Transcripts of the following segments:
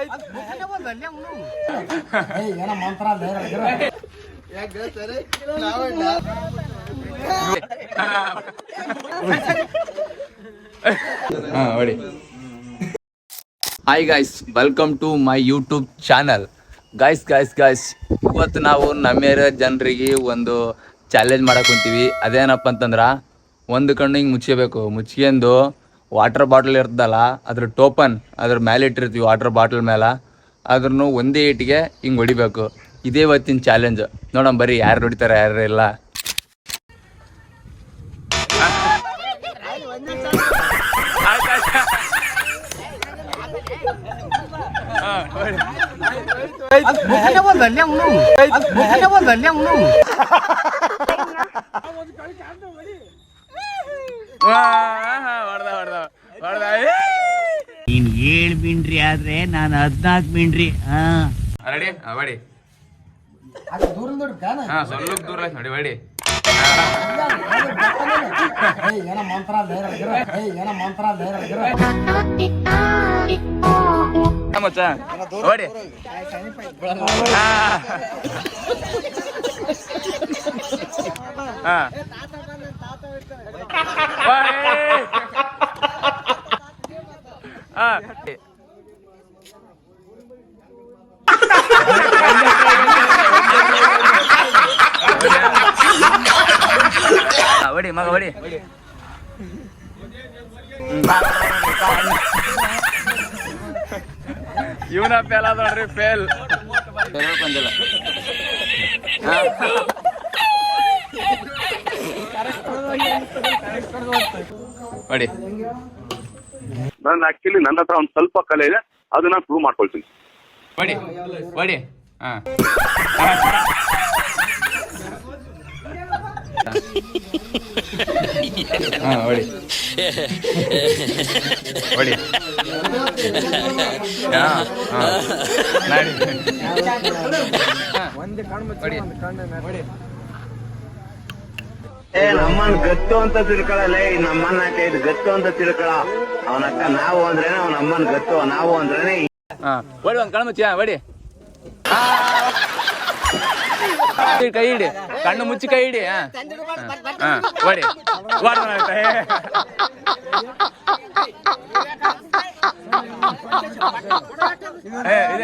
Hi guys, welcome to my YouTube channel. Guys ಇವತ್ತು ನಾವು ನಮ್ಮ ಏರಿಯಾ ಜನರಿಗೆ ಒಂದು ಚಾಲೆಂಜ್ ಮಾಡಕ್ ಕುಂತೀವಿ. ಅದೇನಪ್ಪ ಅಂತಂದ್ರೆ ಒಂದು ಕಣ್ಣು ಹಿಂಗೆ ಮುಚ್ಚಬೇಕು. ಮುಚ್ಕೊಂಡು ವಾಟರ್ ಬಾಟಲ್ ಇರ್ತದಲ್ಲ, ಅದ್ರ ಟೋಪನ್ ಅದ್ರ ಮೇಲೆ ಇಟ್ಟಿರ್ತೀವಿ ವಾಟರ್ ಬಾಟಲ್ ಮೇಲೆ. ಅದ್ರೂ ಒಂದೇ ಏಟಿಗೆ ಹಿಂಗೆ ಹೊಡಿಬೇಕು. ಇದೇ ಇವತ್ತಿನ ಚಾಲೆಂಜ್. ನೋಡೋಣ ಬರ್ರಿ ಯಾರು ಹೊಡಿತಾರೆ ಯಾರು ಇಲ್ಲ. ನೀನ್ 7 ಮಿಂಡ್ರಿ ಆದ್ರೆ ನಾನು 14 ಮಿಂಡ್ರಿ. ರೆಡಿ? ಹೊಡಿ. ಸ್ವಲ್ಪ ದೂರ ನೋಡಿ ಹೊಡಿ. ಮಚ್ಚ ಹೊಡಿ. ಹೊಡಿ ಮಗ ಹೊಡಿ. ಇವನ ಫೇಲ್ ಆದ ನೋಡ್ರಿ, ಫೇಲ್ ಬಂದಿಲ್ಲ. ಹೊಡಿ. ನನ್ನ ಆಕ್ಚುಲಿ ನನ್ನ ಹತ್ರ ಒಂದು ಸ್ವಲ್ಪ ಕಲೆ ಇದೆ, ಅದನ್ನ ಪ್ರೂವ್ ಮಾಡ್ಕೊಳ್ತೀನಿ. ಹೊಡಿ ಹೊಡಿ. ಹಾ ಹೊಡಿ ಹೊಡಿ. ನಮ್ಮನ್ ಗತ್ತು ಅಂತ ತಿಳ್ಕೊಳಲ್ಲ, ನಮ್ಮನ್ನ ಇದು ಗತ್ತು ಅಂತ ತಿಳ್ಕೊಳ. ಅವನಕ್ಕ ನಾವು ಅಂದ್ರೇನೆ ಅವ್ನ ಅಮ್ಮನ್ ಗತ್ತು, ನಾವು ಅಂದ್ರೇನೆ. ಹೊಡಿ ಒಂದ್ ಕಣ್ಣು ಮುಚ್ಚಿ. ಹೊಡಿ. ಕೈ ಹಿಡಿ, ಕಣ್ಣು ಮುಚ್ಚಿ ಕೈ ಹಿಡಿ. ಹೊಡಿ.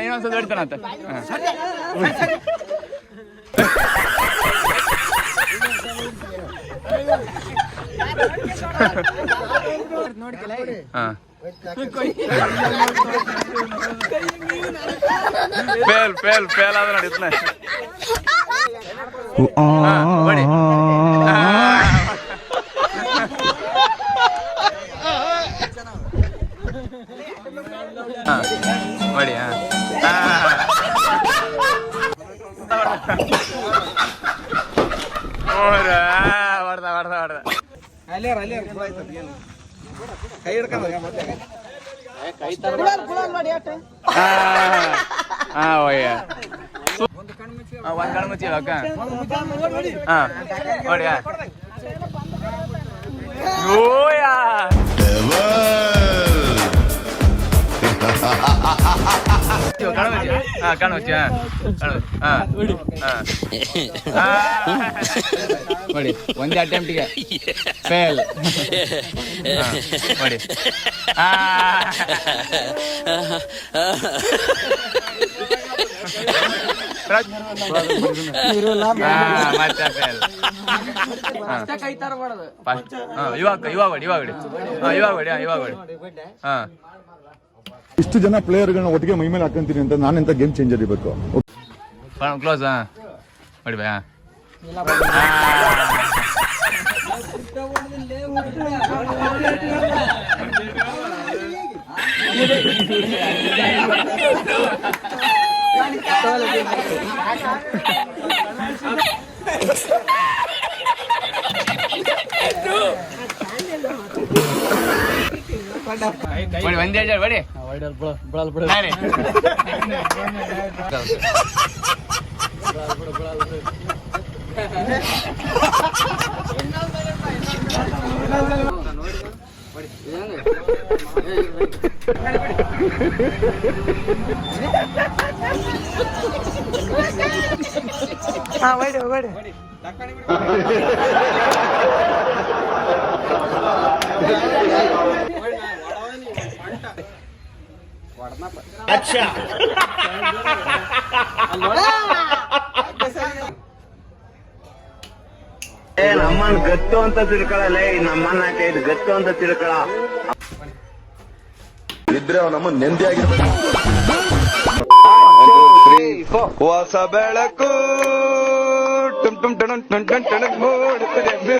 ಇನ್ನೊಂದ್ಸಲ ಹೊಡಿತಾನಂತ. ಫೇಲ್ ಆದ ನೋಡಿ. ಹೊಡಿ. ಹೊಡಿ. ಹೊಡ್ದ ಕೈ ಹಿಡ್ಕೊಂಡ ಒಂದ್ ಕಣ್ಣು ಮುಚ್ಚಿ ಅಕ್ಕ. ಹೊಡಿ. ಹೊಡಿ. ಒಂದೇ ಅಟೆಂಪ್ಟಿಗೆ ಫೇಲ್. ಹೊಡಿ. ಮತ್ತೆ ಫೇಲ್. ಇವಾಗ ಹೊಡಿ. ಇಷ್ಟು ಜನ ಪ್ಲೇಯರ್ಗಳನ್ನ ಒಟ್ಟಿಗೆ ಮೈ ಮೇಲೆ ಹಾಕಂತೀನಿ ಅಂತ ನಾನೆಂತ ಗೇಮ್ ಚೇಂಜರ್ ಇರಬೇಕು. ಕ್ಲೋಸ್. ಹೊಡಿ ಬಾ. ಹೊಡಿ. ಒಂದೇ ಹೊಡಿ. ನಮ್ಮನ್ ಗತ್ತು ಅಂತ ತಿಳ್ಕೊಳಲ್ಲ ನಮ್ಮನ್ನ ಇದು ಗತ್ತು ಅಂತ ತಿಳ್ಕೊಳ. ಇದ್ರೆ ಅವ್ನ ನಮ್ಮ ನೆಮ್ಮದಿ ಆಗಿರ್ಬೇಕು. ಹೊಸ ಬೆಳಕು ಟುಮ್ ಟುಮ್ ಟಣ್ ಟಣ್ ಟಣ್ ಟಣ್ ಮೂಡುತ್ತಿದೆ.